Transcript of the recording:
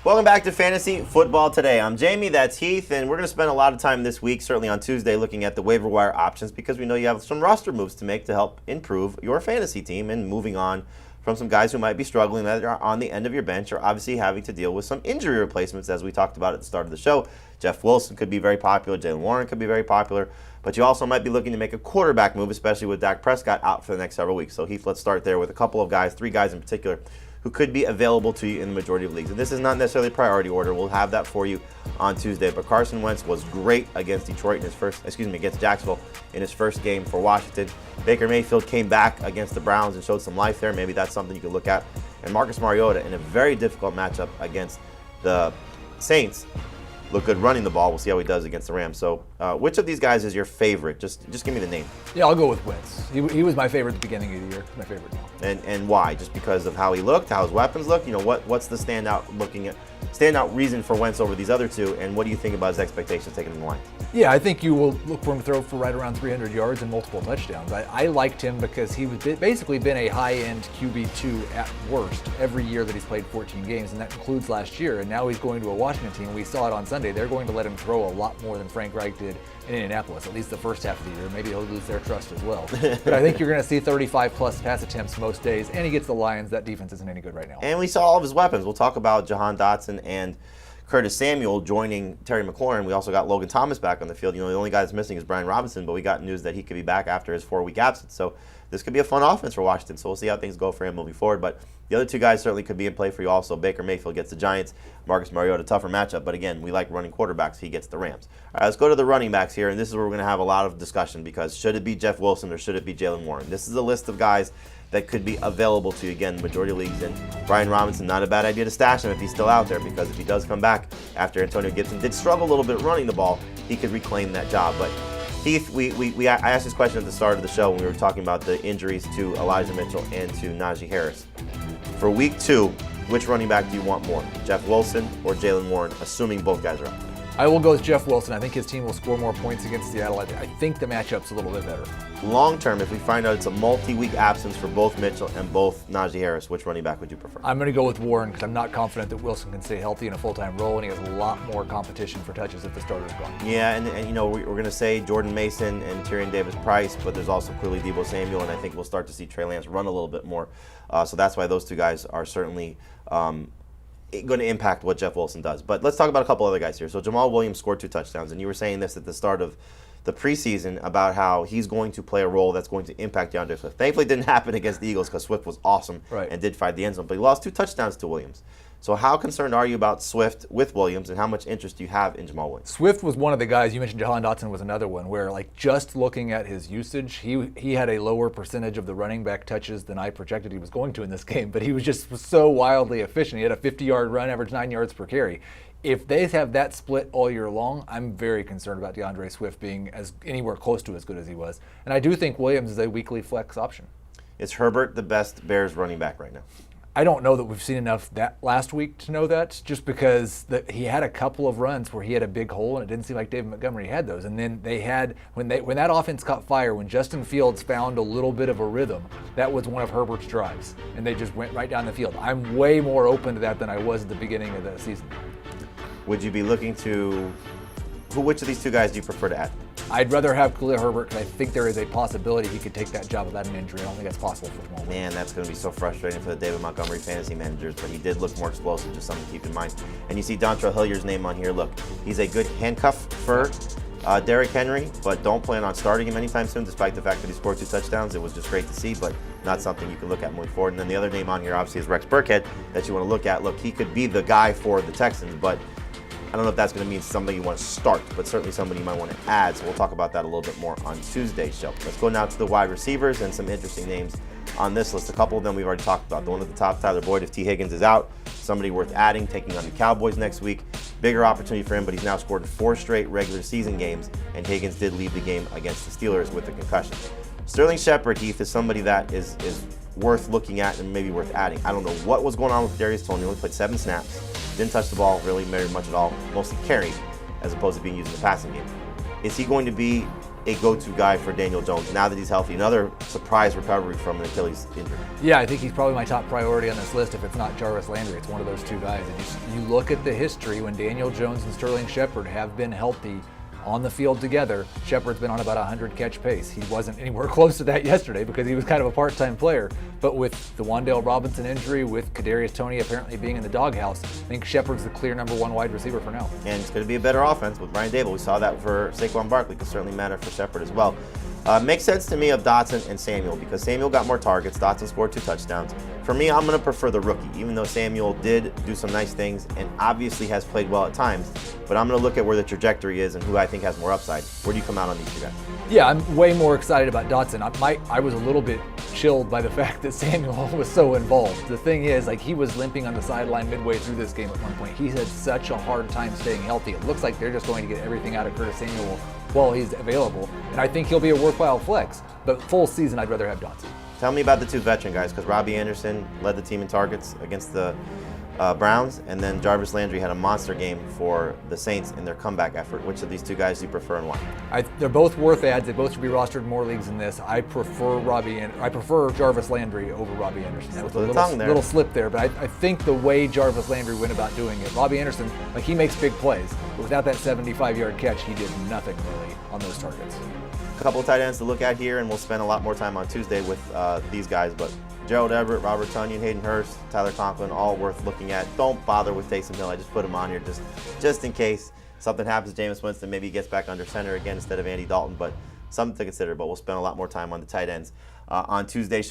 Welcome back to Fantasy Football Today. I'm Jamie, that's Heath, and we're going to spend a lot of time this week, certainly on Tuesday, looking at the waiver wire options because we know you have some roster moves to make to help improve your fantasy team and moving on from some guys who might be struggling that are on the end of your bench or obviously having to deal with some injury replacements as we talked about at the start of the show. Jeff Wilson could be very popular. Jaylen Warren could be very popular. But you also might be looking to make a quarterback move, especially with Dak Prescott out for the next several weeks. So Heath, let's start there with a couple of guys, 3 guys in particular, who could be available to you in the majority of leagues. And this is not necessarily priority order. We'll have that for you on Tuesday. But Carson Wentz was great against against Jacksonville in his first game for Washington. Baker Mayfield came back against the Browns and showed some life there. Maybe that's something you could look at. And Marcus Mariota in a very difficult matchup against the Saints. Look good running the ball. We'll see how he does against the Rams. So which of these guys is your favorite? Just give me the name. Yeah, I'll go with Wentz. He was my favorite at the beginning of the year. My favorite. And why? Just because of how he looked, how his weapons looked? You know, what's the standout reason for Wentz over these other two, and what do you think about his expectations taking him in the line? Yeah, I think you will look for him to throw for right around 300 yards and multiple touchdowns. I liked him because he was basically been a high-end QB2 at worst every year that he's played 14 games, and that includes last year. And now he's going to a Washington team. We saw it on Sunday. They're going to let him throw a lot more than Frank Reich did in Indianapolis, at least the first half of the year. Maybe he'll lose their trust as well. But I think you're going to see 35-plus pass attempts most days, and he gets the Lions. That defense isn't any good right now. And we saw all of his weapons. We'll talk about Jahan Dodson and Curtis Samuel joining Terry McLaurin. We also got Logan Thomas back on the field. You know, the only guy that's missing is Brian Robinson, but we got news that he could be back after his 4-week absence. So this could be a fun offense for Washington. So we'll see how things go for him moving forward. But the other 2 guys certainly could be in play for you also. Baker Mayfield gets the Giants. Marcus Mariota, tougher matchup. But again, we like running quarterbacks. He gets the Rams. All right, let's go to the running backs here. And this is where we're going to have a lot of discussion because should it be Jeff Wilson or should it be Jaylen Warren? This is a list of guys that could be available to you. Again, majority of leagues. And Brian Robinson, not a bad idea to stash him if he's still out there because if he does come back after Antonio Gibson did struggle a little bit running the ball, he could reclaim that job. But Heath, I asked this question at the start of the show when we were talking about the injuries to Elijah Mitchell and to Najee Harris. For week 2, which running back do you want more, Jeff Wilson or Jaylen Warren, assuming both guys are out? I will go with Jeff Wilson. I think his team will score more points against Seattle. I think the matchup's a little bit better. Long term, if we find out it's a multi-week absence for both Mitchell and both Najee Harris, which running back would you prefer? I'm going to go with Warren because I'm not confident that Wilson can stay healthy in a full-time role, and he has a lot more competition for touches if the starter's gone. Yeah, and you know, we're going to say Jordan Mason and Tyrion Davis-Price, but there's also clearly Deebo Samuel, and I think we'll start to see Trey Lance run a little bit more. So that's why those 2 guys are certainly going to impact what Jeff Wilson does. But let's talk about a couple other guys here. So Jamal Williams scored 2 touchdowns, and you were saying this at the start of the preseason about how he's going to play a role that's going to impact DeAndre Swift. Thankfully, it didn't happen against the Eagles because Swift was awesome and did find the end zone, but he lost 2 touchdowns to Williams. So how concerned are you about Swift with Williams, and how much interest do you have in Jamal Williams? Swift was one of the guys, you mentioned Jahan Dotson was another one, where like just looking at his usage, he had a lower percentage of the running back touches than I projected he was going to in this game, but he was just so wildly efficient. He had a 50-yard run, average 9 yards per carry. If they have that split all year long, I'm very concerned about DeAndre Swift being anywhere close to as good as he was. And I do think Williams is a weekly flex option. Is Herbert the best Bears running back right now? I don't know that we've seen enough that last week to know that, just because he had a couple of runs where he had a big hole, and it didn't seem like David Montgomery had those. And then they had, when that offense caught fire, when Justin Fields found a little bit of a rhythm, that was one of Herbert's drives, and they just went right down the field. I'm way more open to that than I was at the beginning of the season. Would you be looking to, which of these 2 guys do you prefer to add? I'd rather have Khalil Herbert because I think there is a possibility he could take that job without an injury. I don't think that's possible for Jamal. Man, that's going to be so frustrating for the David Montgomery fantasy managers, but he did look more explosive, just something to keep in mind. And you see Dontrell Hilliard's name on here. Look, he's a good handcuff for Derrick Henry, but don't plan on starting him anytime soon, despite the fact that he scored 2 touchdowns. It was just great to see, but not something you can look at moving forward. And then the other name on here, obviously, is Rex Burkhead that you want to look at. Look, he could be the guy for the Texans, but I don't know if that's going to mean somebody you want to start, but certainly somebody you might want to add. So we'll talk about that a little bit more on Tuesday's show. Let's go now to the wide receivers and some interesting names on this list. A couple of them we've already talked about. The one at the top, Tyler Boyd, if T. Higgins is out, somebody worth adding, taking on the Cowboys next week. Bigger opportunity for him, but he's now scored in 4 straight regular season games, and Higgins did leave the game against the Steelers with a concussion. Sterling Shepard, Heath, is somebody that is worth looking at and maybe worth adding. I don't know what was going on with Darius Toney. He only played 7 snaps. Didn't touch the ball really very much at all. Mostly carried as opposed to being used in the passing game. Is he going to be a go-to guy for Daniel Jones now that he's healthy. Another surprise recovery from an Achilles injury. Yeah, I think he's probably my top priority on this list. If it's not Jarvis Landry, it's one of those two guys. And you look at the history when Daniel Jones and Sterling Shepard have been healthy on the field together. Shepard's been on about 100 catch pace. He wasn't anywhere close to that yesterday because he was kind of a part-time player. But with the Wan'Dale Robinson injury, with Kadarius Toney apparently being in the doghouse, I think Shepard's the clear #1 wide receiver for now. And it's going to be a better offense with Brian Dable. We saw that for Saquon Barkley. Could certainly matter for Shepard as well. Makes sense to me of Dodson and Samuel because Samuel got more targets. Dodson scored 2 touchdowns. For me, I'm going to prefer the rookie, even though Samuel did do some nice things and obviously has played well at times. But I'm going to look at where the trajectory is and who I think has more upside. Where do you come out on these two guys? Yeah, I'm way more excited about Dodson. I was a little bit chilled by the fact that Samuel was so involved. The thing is, like, he was limping on the sideline midway through this game at one point. He's had such a hard time staying healthy. It looks like they're just going to get everything out of Curtis Samuel while he's available, and I think he'll be a worthwhile flex. But full season, I'd rather have Dodson. Tell me about the 2 veteran guys, because Robbie Anderson led the team in targets against the Browns, and then Jarvis Landry had a monster game for the Saints in their comeback effort. Which of these 2 guys do you prefer and why? They're both worth ads. They both should be rostered in more leagues than this. I prefer Jarvis Landry over Robbie Anderson. That was a little slip there, but I think the way Jarvis Landry went about doing it, Robbie Anderson, like, he makes big plays, but without that 75-yard catch, he did nothing really on those targets. A couple of tight ends to look at here, and we'll spend a lot more time on Tuesday with these guys, but Gerald Everett, Robert Tonyan, Hayden Hurst, Tyler Conklin, all worth looking at. Don't bother with Taysom Hill. I just put him on here just in case something happens to Jameis Winston. Maybe he gets back under center again instead of Andy Dalton, but something to consider. But we'll spend a lot more time on the tight ends on Tuesday's show.